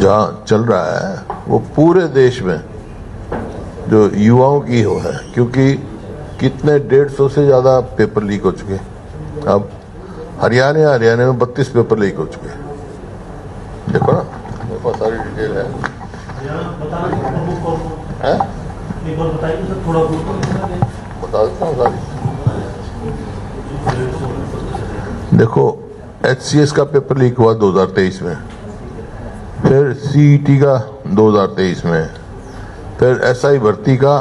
जहाँ चल रहा है वो पूरे देश में जो युवाओं की हो है, क्योंकि कितने 150 से ज़्यादा पेपर लीक हो चुके। अब हरियाणा में 32 पेपर लीक हो चुके। देखो ना, मेरे पास सारी डिटेल है। बता देता हूँ सारी। देखो, HCS का पेपर लीक हुआ 2023 में, फिर CET का 2023 में, फिर SI भर्ती का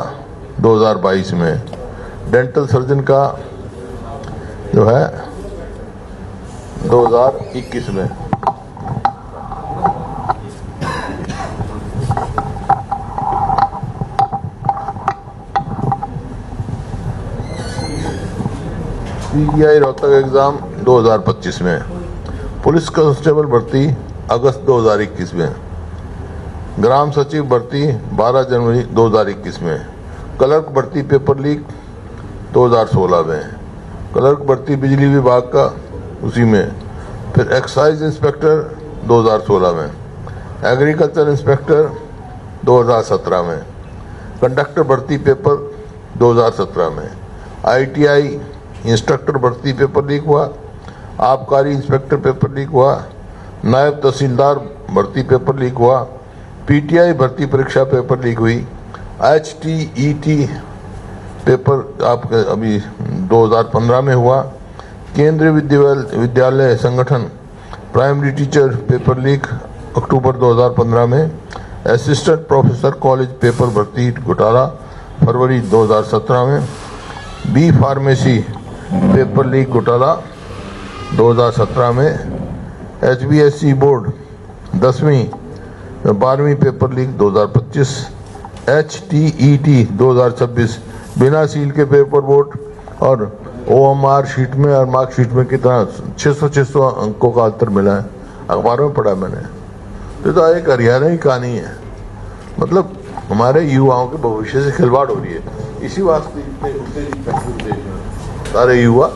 2022 में, डेंटल सर्जन का जो है 2021 में। CGI रोहतक एग्जाम 2025 में, पुलिस कांस्टेबल भर्ती अगस्त 2021 में, ग्राम सचिव भर्ती 12 जनवरी 2021 में, क्लर्क भर्ती पेपर लीक 2016 में, क्लर्क भर्ती बिजली विभाग का उसी में, फिर एक्साइज इंस्पेक्टर 2016 में, एग्रीकल्चर इंस्पेक्टर 2017 में, कंडक्टर भर्ती पेपर 2017 में, ITI इंस्ट्रक्टर भर्ती पेपर लीक हुआ, आबकारी इंस्पेक्टर पेपर लीक हुआ, नायब तहसीलदार भर्ती पेपर लीक हुआ, PTI भर्ती परीक्षा पेपर लीक हुई, HTET पेपर आपके अभी 2015 में हुआ, केंद्रीय विद्यालय संगठन प्राइमरी टीचर पेपर लीक अक्टूबर 2015 में, असिस्टेंट प्रोफेसर कॉलेज पेपर भर्ती घोटाला फरवरी 2017 में, B फार्मेसी पेपर लीक घोटाला 2017 में, HBSC बोर्ड 10वीं 12वीं पेपर लीक 2025, HTET 2026 बिना सील के पेपर बोर्ड और OMR शीट में और मार्कशीट में कितना 600 अंकों का अंतर मिला है, अखबारों में पढ़ा मैंने। तो एक हरियाणा की कहानी है। मतलब हमारे युवाओं के भविष्य से खिलवाड़ हो रही है। इसी वास्ते सारे युवा,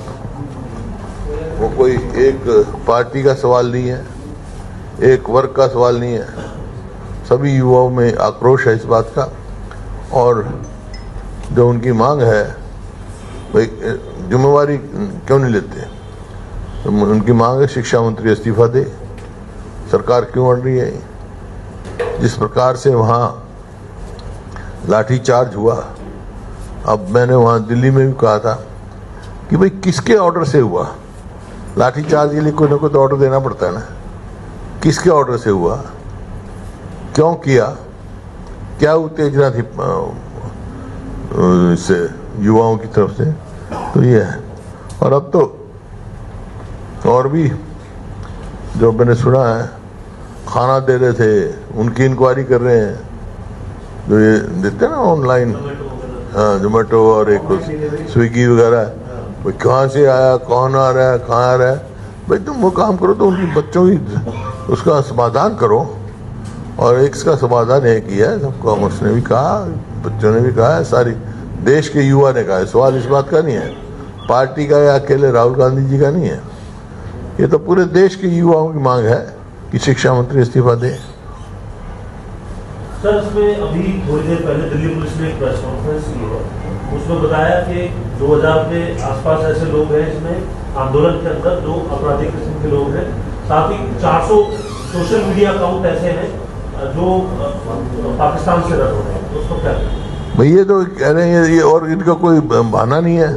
वो कोई एक पार्टी का सवाल नहीं है, एक वर्ग का सवाल नहीं है, सभी युवाओं में आक्रोश है इस बात का। और जो उनकी मांग है, भाई जिम्मेवारी क्यों नहीं लेते? तो उनकी मांग है शिक्षा मंत्री इस्तीफा दे। सरकार क्यों अड़ रही है? जिस प्रकार से वहाँ लाठीचार्ज हुआ, अब मैंने वहाँ दिल्ली में भी कहा था कि भाई किसके ऑर्डर से हुआ लाठीचार्ज? के लिए कोई ना कोई तो ऑर्डर देना पड़ता है ना। किसके ऑर्डर से हुआ, क्यों किया, क्या उत्तेजना थी इससे युवाओं की तरफ से? तो ये है। और अब तो और भी जो मैंने सुना है, खाना दे रहे थे, उनकी इंक्वायरी कर रहे हैं, जो ये देते हैं ना ऑनलाइन, हाँ, जोमेटो और एक स्विगी वगैरह, भाई कहाँ से आया, कौन आ रहा है, कहाँ आ रहा है? भाई तुम वो काम करो तो उनकी बच्चों की उसका समाधान करो। और एक इसका समाधान है किया है, सब कॉमर्स ने भी कहा, बच्चों ने भी कहा है, सारी देश के युवा ने कहा है। सवाल इस बात का नहीं है पार्टी का या अकेले राहुल गांधी जी का नहीं है, ये तो पूरे देश के युवाओं की मांग है कि शिक्षा मंत्री इस्तीफा दे। सर, इसमें अभी थोड़ी देर पहले दिल्ली पुलिस ने एक प्रेस कॉन्फ्रेंस की है, उसमें बताया कि 2000 के आसपास ऐसे लोग हैं इसमें आंदोलन के अंदर जो आपराधिक किस्म के लोग हैं, साथ ही 400 सोशल मीडिया अकाउंट ऐसे हैं जो पाकिस्तान से रन हो रहे हैं। तो उसको क्या भाई ये तो कह रहे हैं ये, और इनका कोई बहाना नहीं है।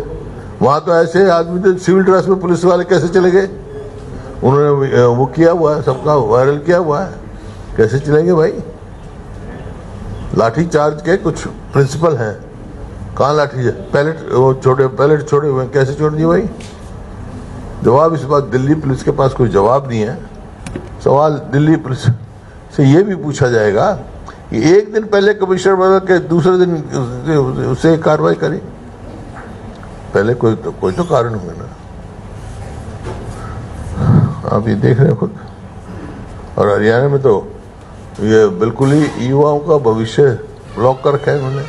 वहाँ तो ऐसे आदमी तो सिविल ड्रेस में पुलिस वाले कैसे चले गए? उन्होंने वो किया हुआ है, सबका वायरल किया हुआ है, कैसे चलेंगे भाई? लाठी चार्ज के कुछ प्रिंसिपल हैं, कहाँ लाठी पैलेट वो छोटे पैलेट छोड़े हुए, कैसे छोड़ दिए भाई? जवाब इस बात दिल्ली पुलिस के पास कोई जवाब नहीं है। सवाल दिल्ली पुलिस से ये भी पूछा जाएगा कि एक दिन पहले कमिश्नर बदल के दूसरे दिन उसे कार्रवाई करी, पहले कोई तो कारण होगा ना। आप ये देख रहे हैं खुद। और हरियाणा में तो ये बिल्कुल ही युवाओं का भविष्य ब्लॉक कर रखा है उन्होंने।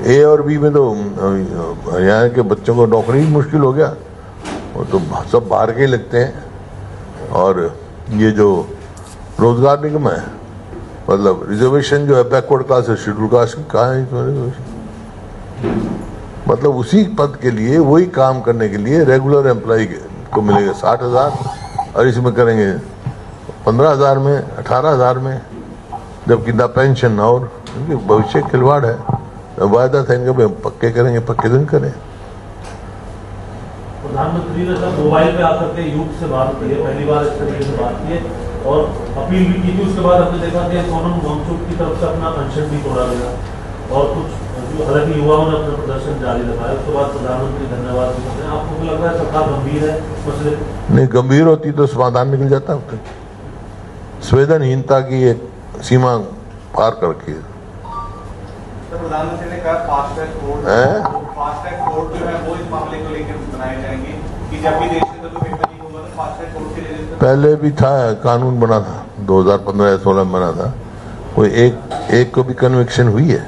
A और B में तो हरियाणा के बच्चों को नौकरी मुश्किल हो गया, वो तो सब बाहर के ही लगते हैं। और ये जो रोजगार निगम है, मतलब रिजर्वेशन जो है बैकवर्ड क्लास और शेड्यूल कास्ट की कहाँ है इसमें रिजर्वेशन? मतलब उसी पद के लिए वही काम करने के लिए रेगुलर एम्प्लॉय को मिलेगा 60,000 और इसमें करेंगे 15,000 में 18,000 में, जबकि ना पेंशन और भविष्य खिलवाड़ है। वायदा था इनका भाई पक्के करेंगे, पक्के दिन करें। प्रधानमंत्री ने सर मोबाइल पे आकर के यूथ से बात की है, पहली बार इस तरीके से बात की है और अपील भी की थी। उसके बाद हमने देखा कि सोनम वांगचुक की तरफ से अपना अनशन भी तोड़ा गया और कुछ हालांकि युवाओं ने अपना प्रदर्शन जारी रखा है। उसके बाद प्रधानमंत्री धन्यवाद भी करते हैं। आपको भी लग रहा है सरकार गंभीर है मसले? नहीं, गंभीर होती तो समाधान निकल जाता। संवेदनहीनता की एक सीमा पार करके प्रधानमंत्री ने कहा फास्ट ट्रैक कोर्ट जो है वो इस मामले को लेकर बनाए जाएंगे कि जब भी देश के अंदर कोई पेपर लीक होगा तो फास्ट ट्रैक कोर्ट के लिए। पहले भी था, कानून बना था 2015 या 16 में बना था, कोई एक को भी कन्विक्शन हुई है?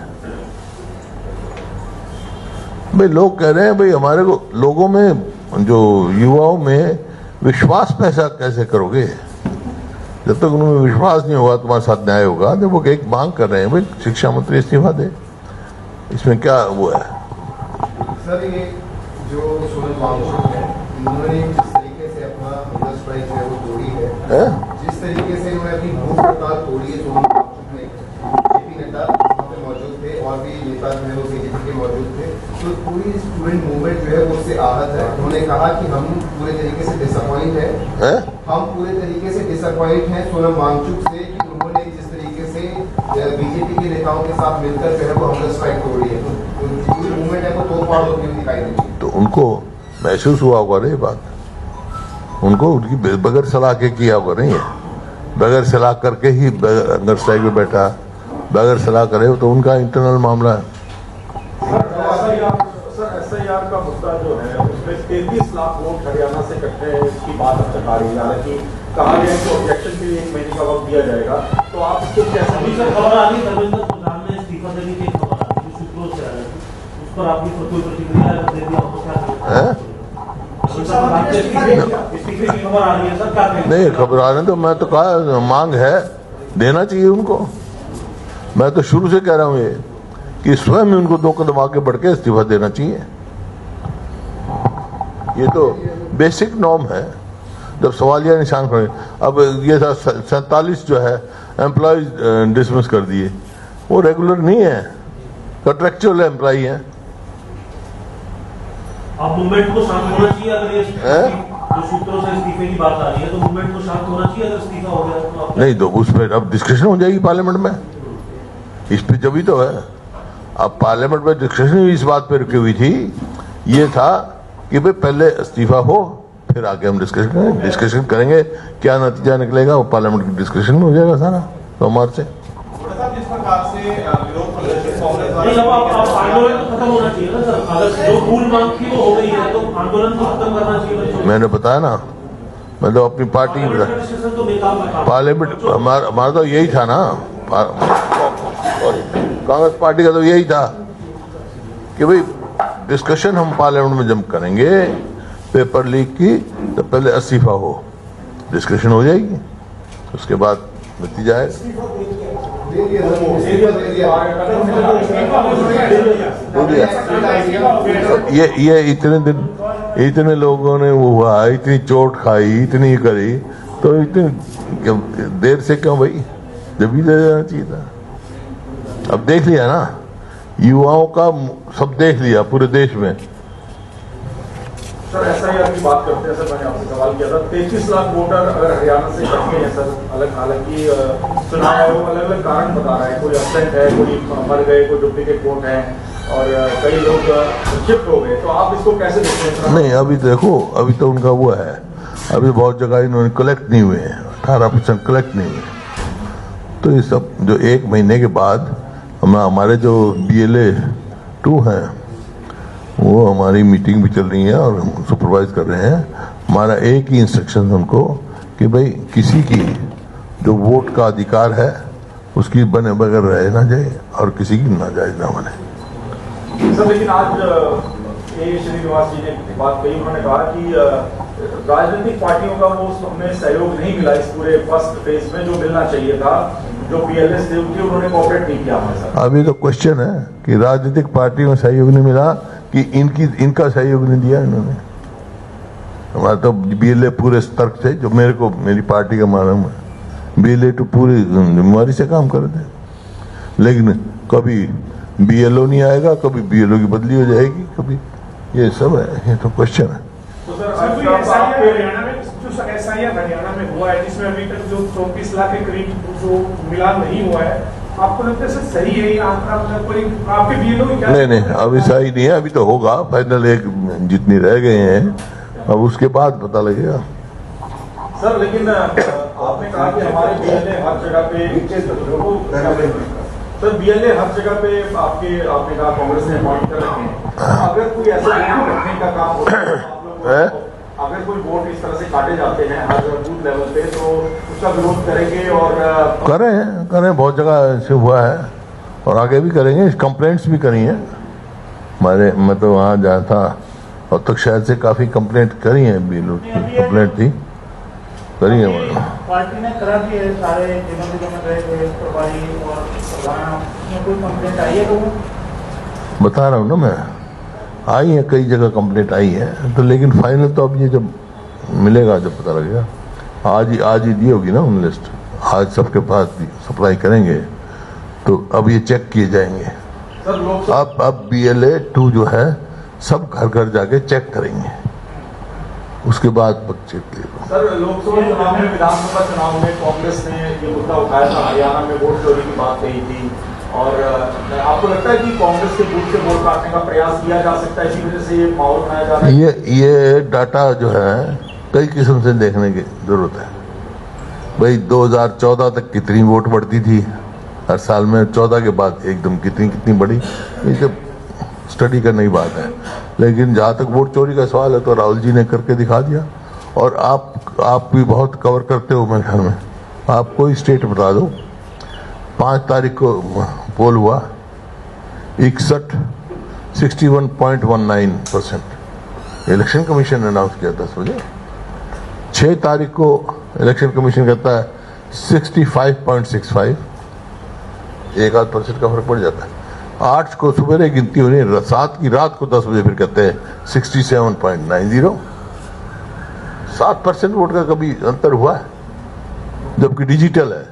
भाई लोग कह रहे हैं भाई हमारे को लोगों में जो युवाओं में विश्वास पैसा कैसे करोगे? जब तक उनमें विश्वास नहीं होगा तुम्हारे साथ न्याय होगा। जब वो एक मांग कर रहे हैं भाई शिक्षा मंत्री इस्तीफा दे, इसमें क्या वो है? सर ये जो सोनम वांगचुक है, इन्होंने जिस तरीके से अपना हुनर स्ट्राइक है वो तोड़ी है, जिस तरीके से इन्होंने अपनी भूख हड़ताल तोड़ी है सोनम वांगचुक ने, जेपी नड्डा वहाँ पे मौजूद थे और भी नेता जो है वो बीजेपी के मौजूद थे, तो पूरी स्टूडेंट मूवमेंट जो है वो उससे आहत है। उन्होंने कहा कि हम पूरे तरीके से डिसअपॉइंट है, हम पूरे तरीके से डिसअपॉइंट हैं सोनम वांगचुक से कि उन्होंने जिस तरीके से बीजेपी के नेताओं के साथ मिलकर जो है वो हुनर स्ट्राइक तोड़ी है। तो पूरी मूवमेंट है वो दो पार्ट होती हुई दिखाई देती है। तो उनको महसूस हुआ होगा ये बात, उनको उनकी बगैर सलाह के किया होगा नहीं है, बगैर सलाह करके ही अंदर स्ट्राइक में बैठा, बगैर सलाह करे तो उनका इंटरनल मामला है। सर SIR का मुद्दा जो है उसमें 33 लाख वोट हरियाणा से इकट्ठे हैं, इसकी बात अब तक आ रही है। हालांकि कहा गया है कि ऑब्जेक्शन के लिए 1 महीने का वक्त दिया जाएगा, तो आप इसको कैसे? अभी सर खबर आ रही है धर्मेंद्र प्रधान ने इस्तीफा देने की एक खबर आ रही है सूत्रों से आ रही है, उस पर आपकी कोई प्रतिक्रिया दे दी आपको क्या? इस्तीफे की खबर आ रही है सर, क्या नहीं खबर आ रहे तो मैं तो कहा मांग है, देना चाहिए उनको। मैं तो शुरू से कह रहा हूं ये कि स्वयं उनको 2 कदम आगे बढ़ के इस्तीफा देना चाहिए। ये तो बेसिक नॉर्म है। जब सवालिया निशान खड़े, अब ये था 47 जो है एम्प्लॉयज डिसमिस कर दिए, वो रेगुलर नहीं है, कॉन्ट्रेक्चुअल एम्प्लॉय है। अब मूवमेंट को शांत होना चाहिए अगर ये जो सूत्रों से इस्तीफे की बात आ रही है, तो मूवमेंट को शांत होना चाहिए अगर इस्तीफा हो गया तो? नहीं तो उस पर अब डिस्कशन हो जाएगी पार्लियामेंट में, इस पे जब ही तो है। अब पार्लियामेंट में डिस्कशन इस बात पे रुकी हुई थी, ये था कि भाई पहले इस्तीफा हो फिर आगे हम डिस्कशन करेंगे, क्या नतीजा निकलेगा वो पार्लियामेंट की डिस्कशन में हो जाएगा सारा सोमवार से। जिस प्रकार से विरोध प्रदर्शन कांग्रेस आंदोलन तो खत्म होना चाहिए ना सर, अगर जो मूल मांग थी वो हो गई है तो आंदोलन तो खत्म करना चाहिए। मैंने बताया ना, मतलब अपनी पार्टी पार्लियामेंट हमारा तो यही था ना, कांग्रेस पार्टी का तो यही था कि भाई डिस्कशन हम पार्लियामेंट में जब करेंगे पेपर लीक की, तो पहले इस्तीफा हो, डिस्कशन हो जाएगी, उसके बाद नतीजा आएगा। ये इतने दिन इतने लोगों ने वो हुआ, इतनी चोट खाई, इतनी करी, तो इतनी देर से क्यों भाई? जब भी दे देना चाहिए था। अब देख लिया ना, युवाओं का सब देख लिया पूरे देश में। सर SIR की बात करते हैं सर, मैंने आपसे सवाल किया था 33 लाख वोटर अगर हरियाणा से इकट्ठे हैं सर, हालांकि चुनाव आयोग अलग अलग कारण बता रहा है, कोई एब्सेंट है, कोई मर गए, कोई डुप्लीकेट वोट है और कई लोग शिफ्ट हो गए, तो आप इसको कैसे देखते हैं? नहीं अभी देखो, अभी तो उनका वो है, अभी बहुत जगह इन्होंने कलेक्ट नहीं हुए हैं, 18% कलेक्ट नहीं हुए। तो ये सब जो 1 महीने के बाद हमारे जो BLA 2 हैं वो हमारी मीटिंग भी चल रही है और हम सुपरवाइज कर रहे हैं। हमारा एक ही इंस्ट्रक्शन उनको कि भाई किसी की जो वोट का अधिकार है उसकी बने बगैर रह ना जाए और किसी की नाजायज ना बने। सर लेकिन आज श्रीनिवास जी ने बात कही, उन्होंने कहा कि राजनीतिक पार्टियों का वो उसमें सहयोग नहीं मिला इस पूरे फर्स्ट फेज में जो मिलना चाहिए था। जो पीएलएस थे उन्होंने कोऑपरेट नहीं किया हमारे साथ। अभी तो क्वेश्चन है कि राजनीतिक पार्टियों में सहयोग नहीं मिला कि इनका सहयोग नहीं दिया इन्होंने। हमारा तो बीएलए पूरे स्तर से, जो मेरे को मेरी पार्टी का मालूम है, बीएलए तो पूरी जिम्मेवारी से काम कर रहे थे। लेकिन कभी बीएलओ नहीं आएगा, कभी बीएलओ की बदली हो जाएगी, कभी ये सब है, ये तो क्वेश्चन है। तो सर सर, कोई SIR हरियाणा में जो SIR हरियाणा में हुआ है जिसमें अभी तक जो 34 लाख के करीब जो मिलान नहीं हुआ है, आपको लगता है सर सही है ये आंकड़ा? मतलब कोई आपके बीएलओ क्या? नहीं, अभी सही नहीं है, अभी तो होगा फाइनल। एक जितनी रह गए हैं अब उसके बाद पता लगेगा। सर लेकिन आपने कहा कि हमारे बीएलए हर जगह पे, सर बीएलए हर जगह पे आपने कहा कांग्रेस ने अपॉइंट कर रखे हैं। अगर कोई ऐसा रखने का काम होता है आप लोग, अगर कोई वोट इस तरह से काटे जाते हैं हर बूथ लेवल पे, तो उसका विरोध करेंगे? और करें, बहुत जगह ऐसे हुआ है और आगे भी करेंगे। कंप्लेंट्स भी करी हैं हमारे, मैं तो वहाँ जहाँ था और तक शायद से काफी कंप्लेंट करी है, बीएलओ की कंप्लेंट थी, करी है। पार्टी ने करा दी है, सारे जिलों में गए थे प्रभारी और प्रधान, कोई कंप्लेंट आई है लोगों? बता रहा हूँ ना मैं, आई है कई जगह कंप्लेंट आई है। तो लेकिन फाइनल तो अब ये जब मिलेगा, जब पता लगेगा। आज ही दी होगी ना उन लिस्ट, आज सबके पास सप्लाई करेंगे, तो अब ये चेक किए जाएंगे। सर लोग अब BLA 2 जो है सब घर घर जाके चेक करेंगे, उसके बाद बच्चे सर लोकसभा चुनाव में, विधानसभा चुनाव में कांग्रेस ने ये मुद्दा उठाया था, हरियाणा में वोट चोरी की बात कही थी। और आपको लगता है कि कांग्रेस के बूथ से वोट काटने का प्रयास किया जा सकता है, इसी वजह से ये माहौल बनाया जा रहा है? ये डाटा जो है कई किस्म से देखने की जरूरत है। भाई 2014 तक कितनी वोट बढ़ती थी हर साल में, 14 के बाद एकदम कितनी बढ़ी, ये सब स्टडी करने की बात है। लेकिन जहाँ तक वोट चोरी का सवाल है तो राहुल जी ने करके दिखा दिया। और आप भी बहुत कवर करते हो मेरे ख्याल में, आप कोई स्टेट बता दो। 5 तारीख को पोल हुआ, 61.19% इलेक्शन कमीशन ने अनाउंस किया 10 बजे। 6 तारीख को इलेक्शन कमीशन कहता है 65.65, 1-8% का फर्क पड़ जाता है। 8 को सुबह गिनती होनी, 7 की रात को 10 बजे फिर कहते हैं 67.90, 7% वोट का कभी अंतर हुआ है, जबकि डिजिटल है।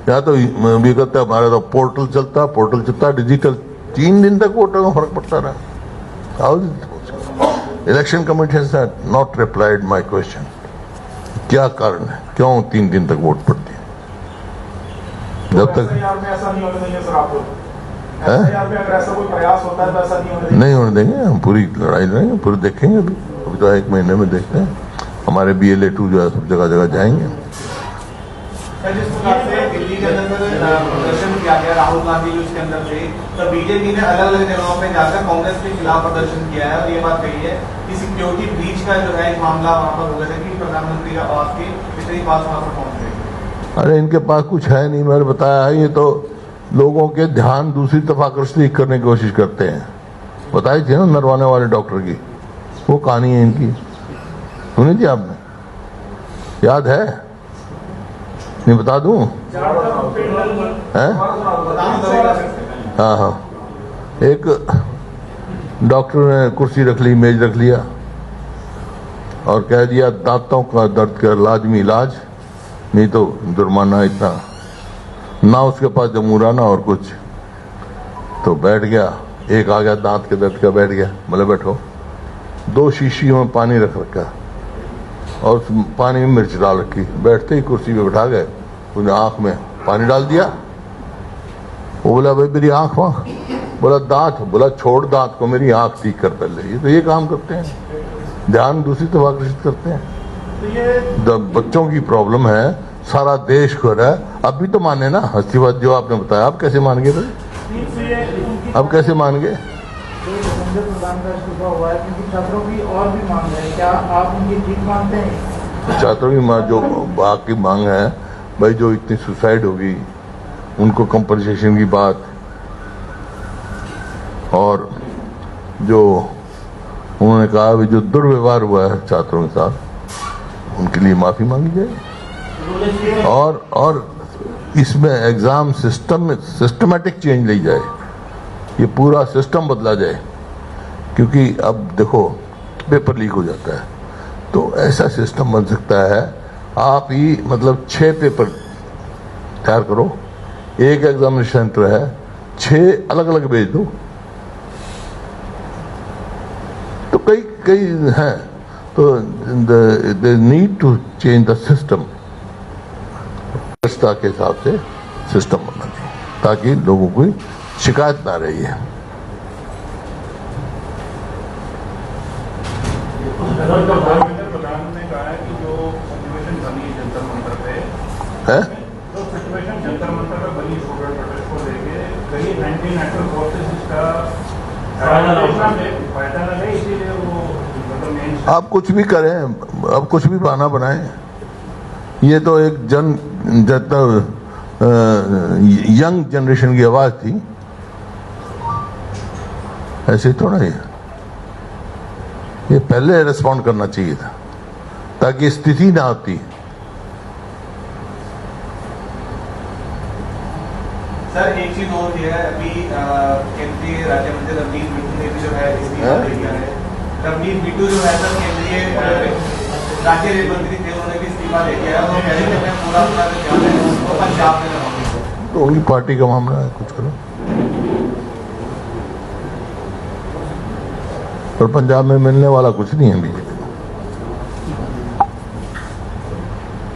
यहाँ तो भी कहता है हमारा तो पोर्टल चलता डिजिटल, 3 दिन तक वोटों का फर्क पड़ता रहा। इलेक्शन कमीशन ने नॉट रिप्लाइड माई क्वेश्चन, क्या कारण है, क्यों 3 दिन तक वोट पड़ती है? जब तक SIR में ऐसा नहीं होने देंगे सर आप लोग? SIR में अगर ऐसा कोई प्रयास होता है तो ऐसा नहीं होने देंगे? नहीं होने देंगे, हम पूरी लड़ाई लड़ेंगे, पूरे देखेंगे। अभी तो 1 महीने में देखते हैं। हमारे BLA 2 जो है सब जगह जाएंगे। सर जिस प्रकार से दिल्ली के अंदर प्रदर्शन किया गया राहुल गांधी जी उसके अंदर से, तो बीजेपी ने अलग अलग जगहों पे जाकर कांग्रेस के खिलाफ प्रदर्शन किया है और ये बात कही है कि सिक्योरिटी ब्रीच का जो है एक मामला वहाँ पर हो गया था कि प्रधानमंत्री आवास के इतनी पास वहाँ पर पहुँच गए। अरे इनके पास कुछ है नहीं, मैंने बताया है। ये तो लोगों के ध्यान दूसरी तरफ आकर्षित करने की कोशिश करते हैं। बताई थी ना नरवाने वाले डॉक्टर की, वो कहानी है इनकी, सुनी थी आपने? याद है? नहीं बता दूं? हैं? हाँ, एक डॉक्टर ने कुर्सी रख ली, मेज रख लिया और कह दिया दांतों का दर्द का लाजमी इलाज, नहीं तो जुर्माना इतना। ना उसके पास जमूरा ना और कुछ, तो बैठ गया। एक आ गया दांत के दर्द का, बैठ गया, बोले बैठो। 2 शीशियों में पानी रख रखा और उस पानी में मिर्च डाल रखी। बैठते ही कुर्सी पे बैठा गए, उन्हें आंख में पानी डाल दिया। वो बोला भाई मेरी आंख वहां, बोला दांत, बोला छोड़ दांत को, मेरी आंख ठीक कर पहले। ये तो ये काम करते हैं, ध्यान दूसरी तरफ आकर्षित करते हैं। जब बच्चों की प्रॉब्लम है, सारा देश को रहा है। अब भी तो माने ना, हंसी बात जो आपने बताया। आप कैसे मान गए भाई? अब कैसे मान गए? प्रधान का इस्तीफा हुआ है क्योंकि छात्रों की और भी मांग है, क्या आप उनकी ठीक मानते हैं? छात्रों की मांग, जो बाकी मांग है भाई, जो इतनी सुसाइड होगी उनको कंपनसेशन की बात, और जो उन्होंने कहा जो दुर्व्यवहार हुआ है छात्रों के साथ, उनके लिए माफी मांगी जाए उन्होंने और इसमें एग्जाम सिस्टम में सिस्टमेटिक चेंज लाई जाए, ये पूरा सिस्टम बदला जाए। क्योंकि अब देखो पेपर लीक हो जाता है, तो ऐसा सिस्टम बन सकता है, आप ही मतलब 6 पेपर तैयार करो, एक एग्जामिनेशन सेंटर है, 6 अलग अलग भेज दो, तो कई हैं, तो they need to change the system. व्यवस्था के हिसाब से सिस्टम बनना चाहिए ताकि लोगों को शिकायत ना रही है। प्रधान ने कहा है कि जो सिचुएशन बनी जंतर मंतर पे है जो सिचुएशन जंतर मंतर पे बनी स्टूडेंट प्रोटेस्ट को लेके कहीं 19 नेशनल फोर्सेस इसका फायदा न ले, इसीलिए वो मतलब मेन आप कुछ भी करें, अब कुछ भी बहाना बनाएं, ये तो एक यंग जनरेशन की आवाज थी, ऐसे थोड़ा ही ये पहले रिस्पॉन्ड करना चाहिए था ताकि स्थिति ना आती। सर एक चीज और है, अभी केंद्रीय राज्य मंत्री रवनीत बिट्टू ने भी जो है इस्तीफा दे दिया है। रवनीत बिट्टू जो है सर केंद्रीय राज्य रेल मंत्री थे, उन्होंने भी इस्तीफा दे दिया है। वो कह रहे थे मैं पूरा ध्यान है वो पंजाब में रहूंगी। तो उनकी पार्टी का मामला है, कुछ करो। और पंजाब में मिलने वाला कुछ नहीं है बीजेपी।